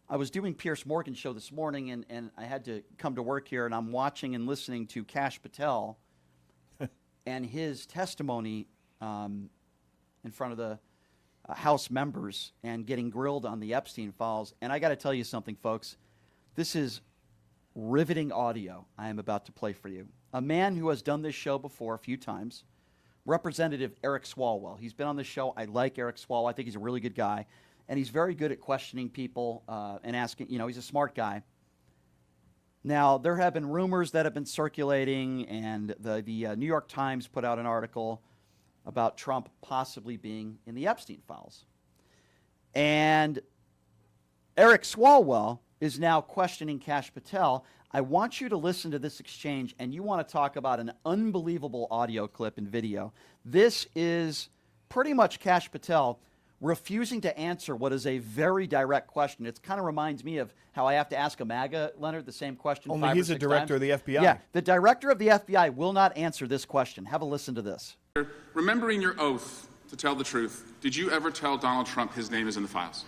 I was doing Pierce Morgan's show this morning, and I had to come to work here, and I'm watching and listening to Kash Patel and his testimony in front of the House members and getting grilled on the Epstein files. And I got to tell you something, folks. This is riveting audio I am about to play for you. A man who has done this show before a few times, Representative Eric Swalwell. He's been on this show. I like Eric Swalwell. I think he's a really good guy. And he's very good at questioning people and asking, he's a smart guy. Now, there have been rumors that have been circulating, and the New York Times put out an article about Trump possibly being in the Epstein files. And Eric Swalwell is now questioning Kash Patel. I want you to listen to this exchange, and you want to talk about an unbelievable audio clip and video. This is pretty much Kash Patel refusing to answer what is a very direct question. It kind of reminds me of how I have to ask a MAGA, Leonard, the same question Only 5 he's or 6 a director times. of the FBI. Yeah, the director of the FBI will not answer this question. Have a listen to this. Remembering your oath to tell the truth, did you ever tell Donald Trump his name is in the files?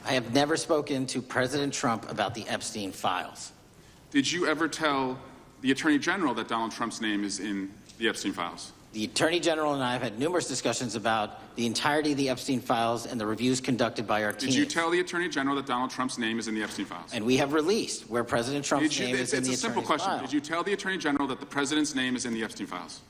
I have never spoken to President Trump about the Epstein files. Did you ever tell the Attorney General that Donald Trump's name is in the Epstein files? The Attorney General and I have had numerous discussions about the entirety of the Epstein files and the reviews conducted by our team. Did you tell the Attorney General that Donald Trump's name is in the Epstein files? And we have released where President Trump's name is in the It's a simple Attorney's question. file. Did you tell the Attorney General that the President's name is in the Epstein files?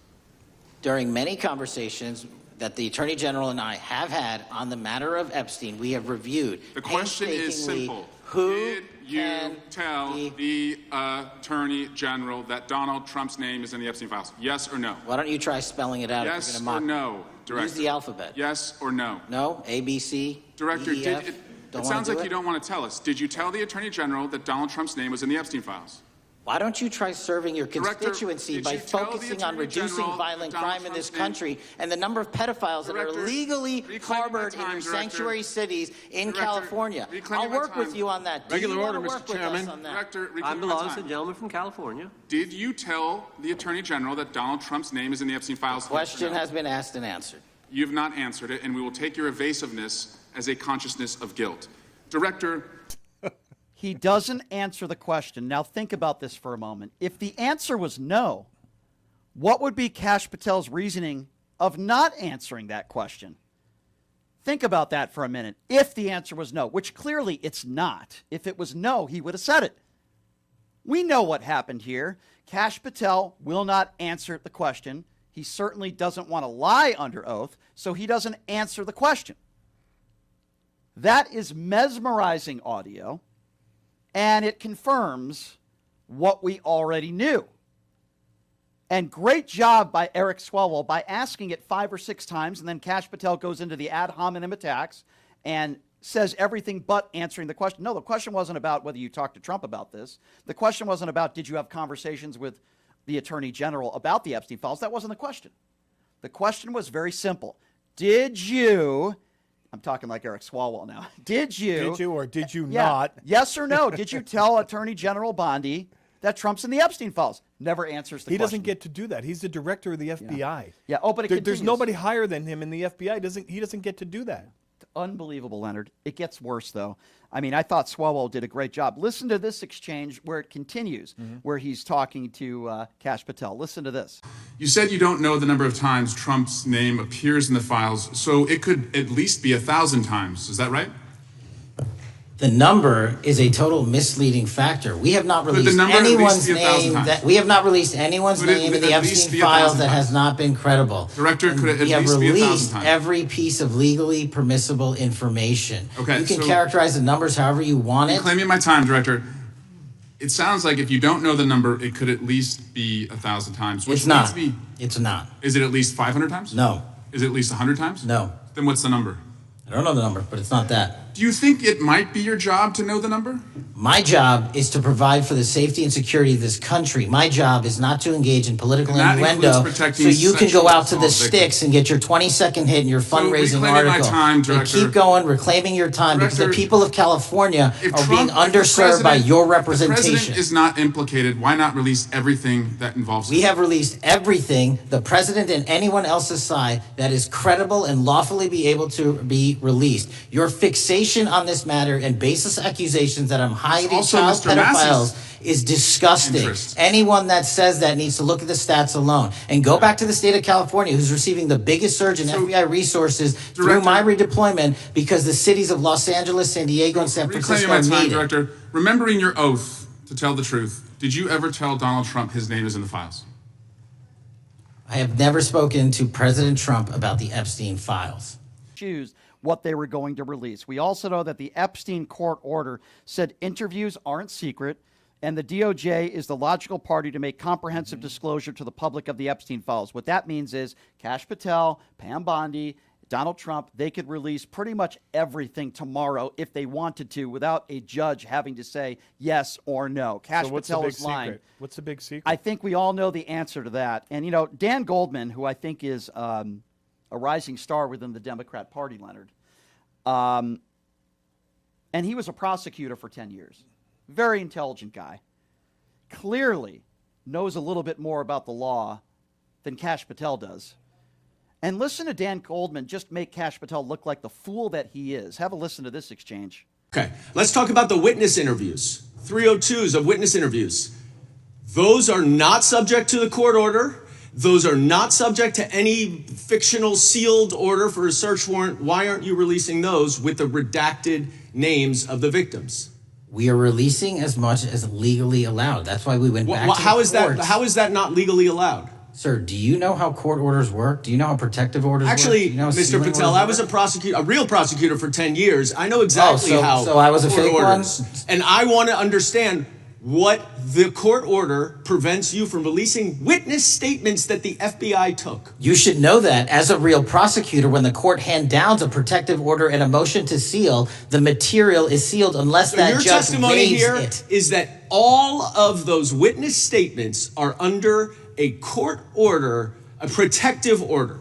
During many conversations that the Attorney General and I have had on the matter of Epstein, we have reviewed. The question is painstakingly simple. Who Did you can tell the Attorney General that Donald Trump's name is in the Epstein files? Yes or no? Why don't you try spelling it out if Yes you're going or to mock no, Director? Use the alphabet. Yes or no? No? A, B, C, Director, D, E, F? it Don't sounds wanna do like you don't want to tell us. Did you tell the Attorney General that Donald Trump's name was in the Epstein files? Why don't you try serving your Director, constituency did by you tell the focusing on Attorney reducing General violent that Donald crime in this Trump's name- country and the number of pedophiles that Director, are legally reclaiming harbored my in time, your Director. sanctuary cities in Director, California? reclaiming I'll my work with time. you on that. Do Regular you wanna order, Mr. work with us Chairman. on that? Director, I'm reclaiming the my lawless time. gentleman from California. Did you tell the Attorney General that Donald Trump's name is in the Epstein files? Question Yes or no? has been asked and answered. You have not answered it, and we will take your evasiveness as a consciousness of guilt. Director, He doesn't answer the question. Now think about this for a moment. If the answer was no, what would be Kash Patel's reasoning of not answering that question? Think about that for a minute. If the answer was no, which clearly it's not. If it was no, he would have said it. We know what happened here. Kash Patel will not answer the question. He certainly doesn't want to lie under oath, so he doesn't answer the question. That is mesmerizing audio, and it confirms what we already knew. And great job by Eric Swalwell by asking it 5 or 6 times, and then Kash Patel goes into the ad hominem attacks and says everything but answering the question. No, the question wasn't about whether you talked to Trump about this. The question wasn't about did you have conversations with the Attorney General about the Epstein files. That wasn't the question. The question was very simple. Did you, I'm talking like Eric Swalwell now, did you or did you yeah, not? yes or no, did you tell Attorney General Bondi that Trump's in the Epstein files? Never answers the He question. doesn't get to do that. He's the director of the FBI. Yeah. Oh, but it There's continues. nobody higher than him in the FBI. He doesn't get to do that. Unbelievable, Leonard. It gets worse, though. I mean, I thought Swalwell did a great job. Listen to this exchange where it continues, where he's talking to Kash Patel. Listen to this. you said you don't know the number of times Trump's name appears in the files, so it could at least be 1,000 times. Is that right? The number is a total misleading factor. We have not the released number at least anyone's be 1,000 name times? that we have not released anyone's Could it name in the at least Epstein be files 1,000 that has times? not been credible. Director, could it at We have least be 1,000 released times? every piece of legally permissible information. Okay, You can so- characterize the numbers however you want it. Claiming my time, Director. It sounds like if you don't know the number, it could at least be 1,000 times. Which It's not. means It's not. is it at least 500 times? No. Is it at least 100 times? No. Then what's the number? I don't know the number, but it's not that. Do you think it might be your job to know the number? My job is to provide for the safety and security of this country. My job is not to engage in political And that innuendo includes protecting so you can go out to the sexual assault sticks and get your 20-second hit in your fundraising reclaiming my article. time, and Director. keep going, reclaiming your time, because the Director, people of California If are Trump- being if the underserved by president- your The representation. president is not implicated. Why not release everything that involves We him? have released everything, the president and anyone else's side, that is credible and lawfully be able to be released. Your fixation on this matter and baseless accusations that I'm hiding Also child Mr. Massey's pedophiles is disgusting. interest. Anyone that says that needs to look at the stats alone and go back to the state of California, who's receiving the biggest surge in FBI resources through Director- my redeployment because the cities of Los Angeles, San Diego, and San Reclaiming Francisco my time, need it. Director. Remembering your oath to tell the truth, did you ever tell Donald Trump his name is in the files? I have never spoken to President Trump about the Epstein files. Choose what they were going to release. We also know that the Epstein court order said interviews aren't secret, and the DOJ is the logical party to make comprehensive disclosure to the public of the Epstein files. What that means is Kash Patel, Pam Bondi, Donald Trump, they could release pretty much everything tomorrow if they wanted to without a judge having to say yes or no. Kash So what's Patel the big is lying. secret? What's the big secret? I think we all know the answer to that. And, you know, Dan Goldman, who I think is a rising star within the Democrat Party, Leonard, and he was a prosecutor for 10 years. Very intelligent guy. Clearly knows a little bit more about the law than Kash Patel does. And listen to Dan Goldman just make Kash Patel look like the fool that he is. Have a listen to this exchange. Okay, let's talk about the witness interviews. 302s of witness interviews. Those are not subject to the court order. Those are not subject to any fictional sealed order for a search warrant. Why aren't you releasing those with the redacted names of the victims? We are releasing as much as legally allowed. That's why we went back to How the is that? courts. How is that not legally allowed? Sir, do you know how court orders work? Do you know how protective orders work? Actually, Do you know how Mr. sealing Patel, orders I was a work? prosecutor, a real prosecutor for 10 years. I know exactly how. So I was a court fake one? orders. And I want to understand what the court order prevents you from releasing witness statements that the FBI took. You should know that as a real prosecutor, when the court hand downs a protective order and a motion to seal, the material is sealed unless So that your judge testimony waives here it. is that all of those witness statements are under a court order, a protective order.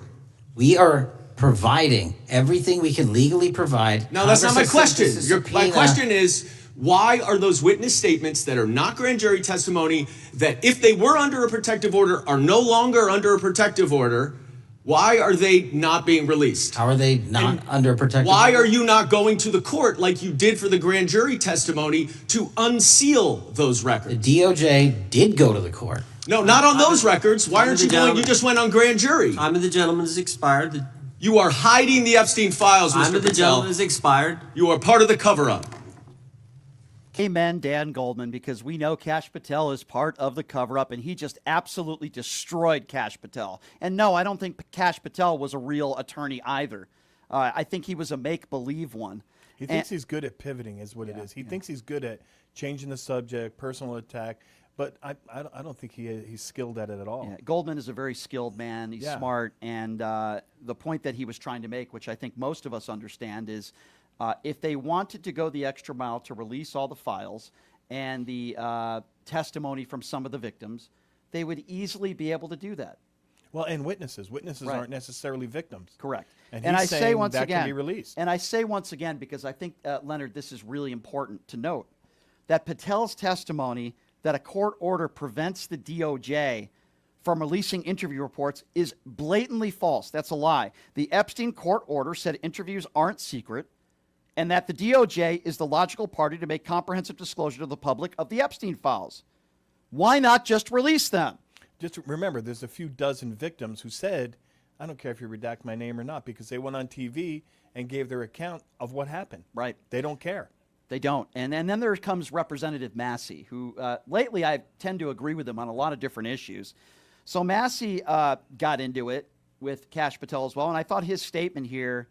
We are providing everything we can legally provide. No, that's not my Congress has sent question. us a My subpoena. question is, why are those witness statements that are not grand jury testimony, that if they were under a protective order are no longer under a protective order, why are they not being released? How are they not under protective Why order? are you not going to the court like you did for the grand jury testimony to unseal those The records? DOJ did go to the court. No, not on those records. Why Time aren't of you the going? You gentleman. just went on grand jury. Time of the gentleman is expired. The You are hiding the Epstein files, time Mr. of the Patel. gentleman is expired. You are part of the cover-up. Amen, Dan Goldman, because we know Kash Patel is part of the cover-up, and he just absolutely destroyed Kash Patel. And no, I don't think Kash Patel was a real attorney either. I think he was a make-believe one. He thinks he's good at pivoting, is what it is. He thinks he's good at changing the subject, personal attack, but I don't think he's skilled at it at all. Yeah, Goldman is a very skilled man. He's Yeah. smart. And the point that he was trying to make, which I think most of us understand, is if they wanted to go the extra mile to release all the files and the testimony from some of the victims, they would easily be able to do that. Well, and witnesses. Witnesses Right. aren't necessarily victims. Correct. And I he's say saying once that again, can be released. and I say once again because I think, Leonard, this is really important to note, that Patel's testimony that a court order prevents the DOJ from releasing interview reports is blatantly false. That's a lie. The Epstein court order said interviews aren't secret, and that the DOJ is the logical party to make comprehensive disclosure to the public of the Epstein files. Why not just release them? Just remember, there's a few dozen victims who said, I don't care if you redact my name or not, because they went on TV and gave their account of what happened. Right. They don't care. They don't. And then there comes Representative Massey, who lately I tend to agree with him on a lot of different issues. So Massey got into it with Kash Patel as well, and I thought his statement here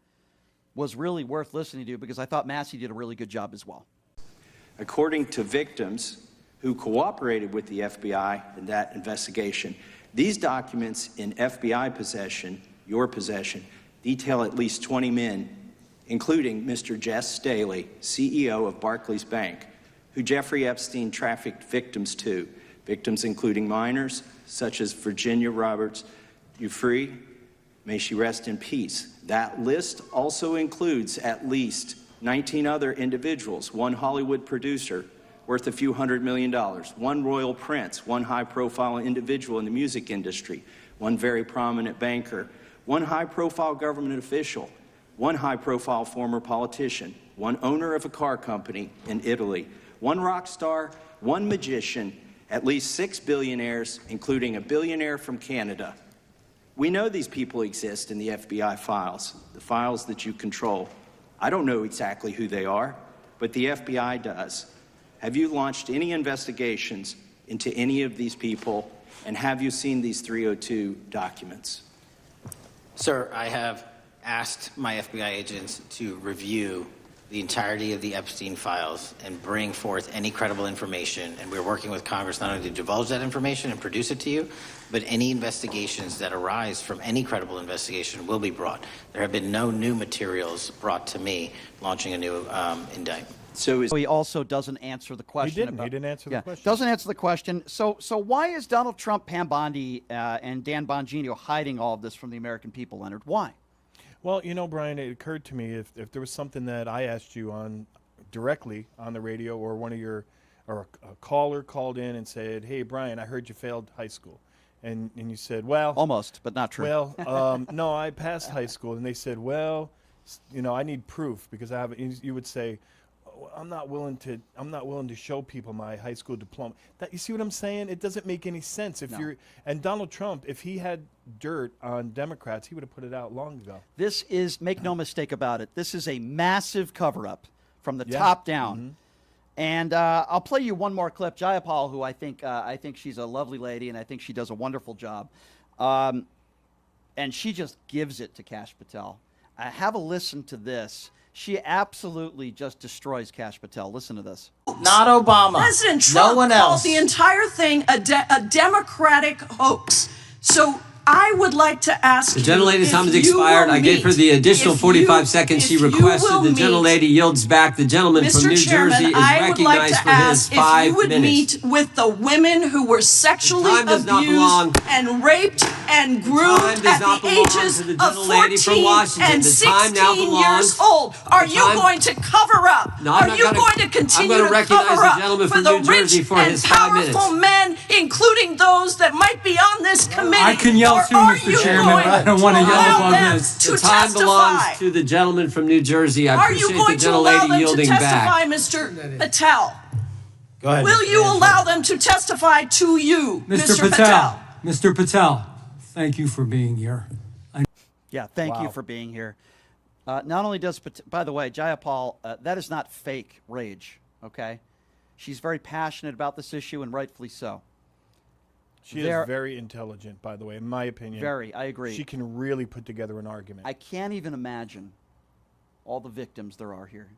was really worth listening to because I thought Massey did a really good job as well. According to victims who cooperated with the FBI in that investigation, these documents in FBI possession, your possession, detail at least 20 men, including Mr. Jess Staley, CEO of Barclays Bank, who Jeffrey Epstein trafficked victims to, victims including minors such as Virginia Roberts Giuffre. May she rest in peace. That list also includes at least 19 other individuals, one Hollywood producer worth a few $100 million, one royal prince, one high-profile individual in the music industry, one very prominent banker, one high-profile government official, one high-profile former politician, one owner of a car company in Italy, one rock star, one magician, at least 6 billionaires, including a billionaire from Canada. We know these people exist in the FBI files, the files that you control. I don't know exactly who they are, but the FBI does. Have you launched any investigations into any of these people, and have you seen these 302 documents? Sir, I have asked my FBI agents to review the entirety of the Epstein files and bring forth any credible information. And we're working with Congress not only to divulge that information and produce it to you, but any investigations that arise from any credible investigation will be brought. There have been no new materials brought to me launching a new indictment. So is He also doesn't answer the question. He didn't answer the question. Doesn't answer the question. So why is Donald Trump, Pam Bondi, and Dan Bongino hiding all of this from the American people, Leonard? Why? Well, you know, Brian, it occurred to me if there was something that I asked you on directly on the radio, or one of your, or a caller called in and said, "Hey, Brian, I heard you failed high school," and you said, "Well, Almost, but not true. well, no, I passed high school," and they said, "Well, you know, I need proof because I have." You would say, "Oh, I'm not willing to show people my high school diploma." That, you see what I'm saying? It doesn't make any sense. If you're, and Donald Trump, if he had dirt on Democrats, he would have put it out long ago. This is, make no mistake about it, this is a massive cover-up from the top down. And I'll play you one more clip. Jayapal, who I think she's a lovely lady, and I think she does a wonderful job. And she just gives it to Kash Patel. Have a listen to this. She absolutely just destroys Kash Patel. Listen to this. Not Obama. President Trump no one called else. the entire thing a Democratic hoax. So I would like to ask The gentlelady's if time has you expired. will I gave her the meet- additional if 45 you- seconds she if you requested. will The meet- gentlelady yields back. The gentleman from Mr. New Chairman, Jersey is I would like recognized to for his ask if 5 you would minutes. meet with the women who were sexually time does not belong- abused and raped and time groomed does at not the belong ages to the of gentlelady from 14 Washington. and The time now 16 belongs- years old. Are the you time- going to cover up? No, I'm Are not you gonna- going to I'm continue gonna to recognize cover the up gentleman for from the New Jersey rich for and his 5 minutes. powerful men, including those that might be on this committee? I can yell Or too, are Mr. you Chairman, going but I don't want to to yell allow above them this. to The time belongs testify? to the gentleman from New Jersey. I Are you appreciate the going to allow gentlelady them to yielding testify, back. Mr. Patel? Go ahead. Will you allow them to testify to you, Mr. Patel. Mr. Patel, thank you for being here. Yeah, thank you Wow. for being here. Not only does, by the way, Jayapal, that is not fake rage, okay? She's very passionate about this issue, and rightfully so. She There- is very intelligent, by the way, in my opinion. Very, I agree. She can really put together an argument. I can't even imagine all the victims there are here.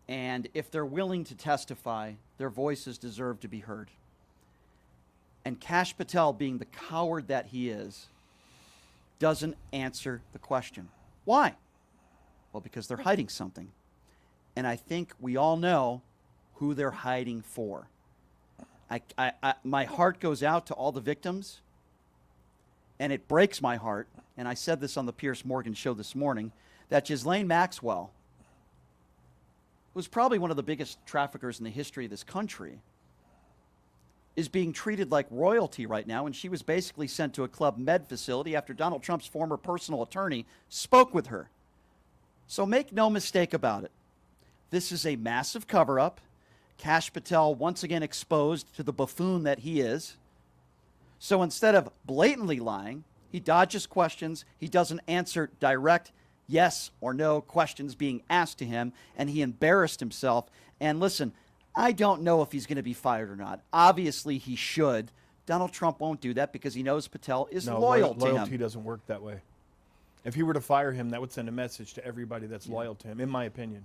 And if they're willing to testify, their voices deserve to be heard. And Kash Patel, being the coward that he is, doesn't answer the question. Why? Well, because they're hiding something. And I think we all know who they're hiding for. My heart goes out to all the victims, and it breaks my heart, and I said this on the Piers Morgan show this morning, that Ghislaine Maxwell, who's probably one of the biggest traffickers in the history of this country, is being treated like royalty right now, and she was basically sent to a Club Med facility after Donald Trump's former personal attorney spoke with her. So make no mistake about it. This is a massive cover-up. Kash Patel once again exposed to the buffoon that he is. So instead of blatantly lying, he dodges questions. He doesn't answer direct yes or no questions being asked to him, and he embarrassed himself. And listen, I don't know if he's going to be fired or not. Obviously, he should. Donald Trump won't do that because he knows Patel is No, loyal to loyalty him. doesn't work that way. If he were to fire him, that would send a message to everybody that's loyal to him, in my opinion.